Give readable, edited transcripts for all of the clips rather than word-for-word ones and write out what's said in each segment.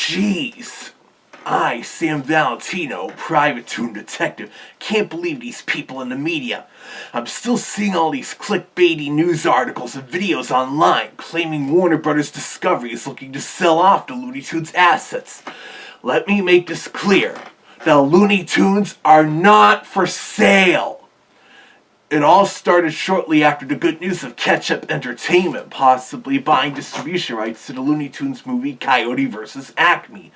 Jeez. I, Sam Valentino, private toon detective, can't believe these people in the media. I'm still seeing all these clickbait-y news articles and videos online claiming Warner Brothers Discovery is looking to sell off the Looney Tunes assets. Let me make this clear. The Looney Tunes are not for sale. It all started shortly after the good news of Ketchup Entertainment possibly buying distribution rights to the Looney Tunes movie Coyote vs. Acme.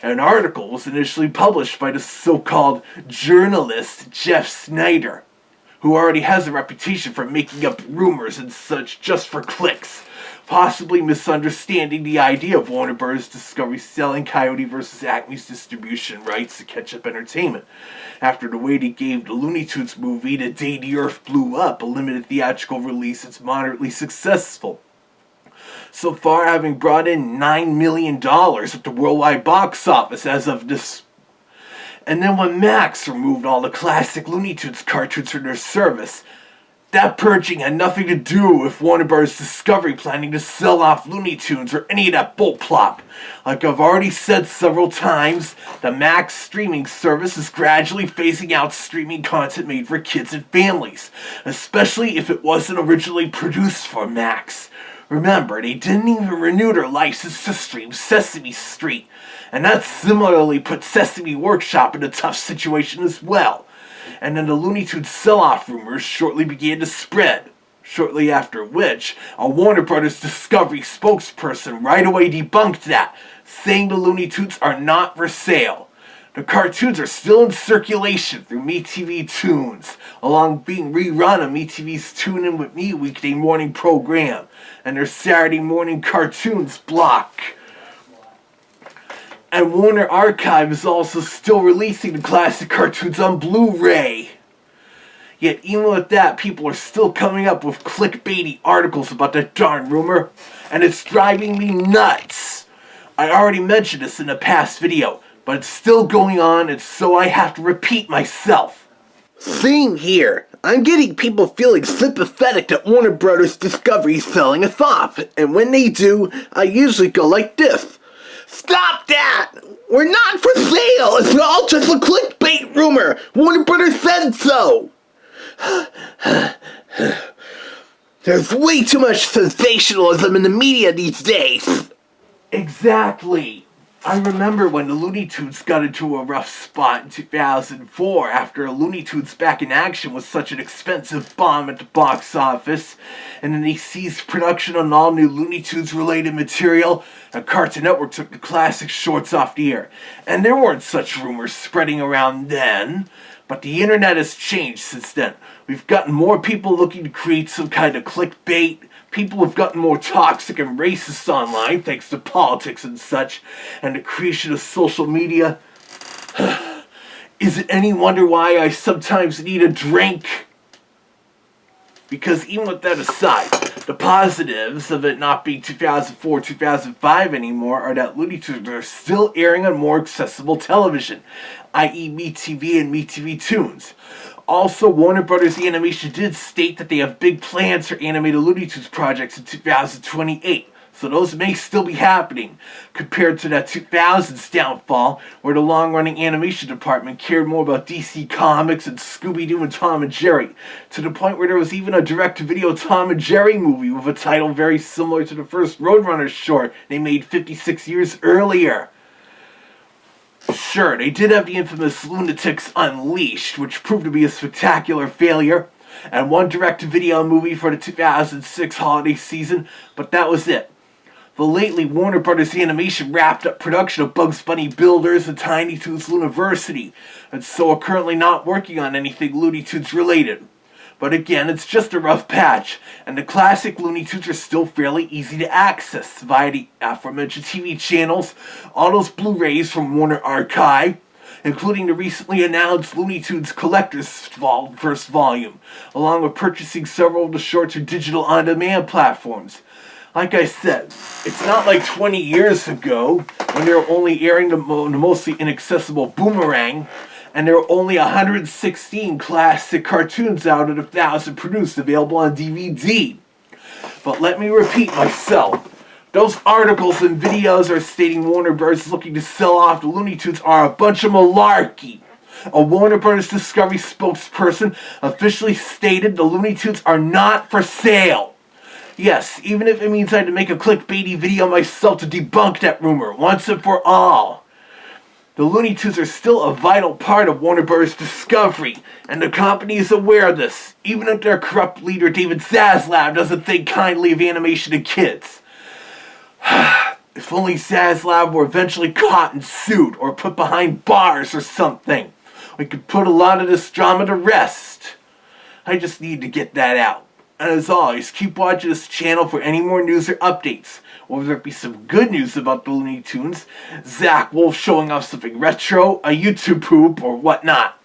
An article was initially published by the so-called journalist Jeff Snyder, who already has a reputation for making up rumors and such just for clicks, possibly misunderstanding the idea of Warner Bros. Discovery selling Coyote vs. Acme's distribution rights to Ketchup Entertainment, after the way they gave the Looney Tunes movie The Day the Earth Blew Up a limited theatrical release that's moderately successful, so far having brought in $9 million at the worldwide box office as of this. And then when Max removed all the classic Looney Tunes cartoons from their service, that purging had nothing to do with Warner Bros. Discovery planning to sell off Looney Tunes or any of that bullplop. Like I've already said several times, the Max streaming service is gradually phasing out streaming content made for kids and families, especially if it wasn't originally produced for Max. Remember, they didn't even renew their license to stream Sesame Street, and that similarly put Sesame Workshop in a tough situation as well. And then the Looney Tunes sell-off rumors shortly began to spread, shortly after which a Warner Brothers Discovery spokesperson right away debunked that, saying the Looney Tunes are not for sale. The cartoons are still in circulation through MeTV Tunes, along with being rerun on MeTV's Tune In With Me weekday morning program, and their Saturday morning cartoons block. And Warner Archive is also still releasing the classic cartoons on Blu-ray. Yet even with that, people are still coming up with clickbaity articles about that darn rumor, and it's driving me nuts. I already mentioned this in a past video, but it's still going on, and so I have to repeat myself. Same here. I'm getting people feeling sympathetic that Warner Brothers Discovery is selling us off, and when they do, I usually go like this. Stop that! We're not for sale! It's all just a clickbait rumor! Warner Brothers said so! There's way too much sensationalism in the media these days! Exactly! I remember when the Looney Tunes got into a rough spot in 2004 after Looney Tunes Back in Action was such an expensive bomb at the box office, and then they ceased production on all new Looney Tunes related material, and Cartoon Network took the classic shorts off the air. And there weren't such rumors spreading around then, but the internet has changed since then. We've gotten more people looking to create some kind of clickbait. People have gotten more toxic and racist online thanks to politics and such, and the creation of social media. Is it any wonder why I sometimes need a drink? Because even with that aside, the positives of it not being 2004, 2005 anymore are that Looney Tunes are still airing on more accessible television, i.e. MeTV and MeTV Tunes. Also, Warner Brothers Animation did state that they have big plans for animated Looney Tunes projects in 2028, so those may still be happening, compared to that 2000s downfall, where the long-running animation department cared more about DC Comics and Scooby-Doo and Tom and Jerry, to the point where there was even a direct-to-video Tom and Jerry movie with a title very similar to the first Roadrunner short they made 56 years earlier. Sure, they did have the infamous Lunatics Unleashed, which proved to be a spectacular failure, and one direct-to-video movie for the 2006 holiday season, but that was it. But lately, Warner Brothers Animation wrapped up production of Bugs Bunny Builders and Tiny Toons Looniversity, and so are currently not working on anything Looney Tunes related. But again, it's just a rough patch, and the classic Looney Tunes are still fairly easy to access via the aforementioned TV channels, all those Blu-rays from Warner Archive, including the recently announced Looney Tunes Collector's first volume, along with purchasing several of the shorts or digital on-demand platforms. Like I said, it's not like 20 years ago when they were only airing the mostly inaccessible Boomerang, and there were only 116 classic cartoons out of 1,000 produced available on DVD. But let me repeat myself. Those articles and videos are stating Warner Bros. Is looking to sell off the Looney Tunes are a bunch of malarkey. A Warner Bros. Discovery spokesperson officially stated the Looney Tunes are not for sale. Yes, even if it means I had to make a clickbaity video myself to debunk that rumor once and for all. The Looney Tunes are still a vital part of Warner Bros. Discovery, and the company is aware of this, even if their corrupt leader David Zaslav doesn't think kindly of animation to kids. If only Zaslav were eventually caught and sued, or put behind bars or something, we could put a lot of this drama to rest. I just need to get that out. And as always, keep watching this channel for any more news or updates. Whether it be some good news about the Looney Tunes, Zach Wolf showing off something retro, a YouTube poop, or whatnot.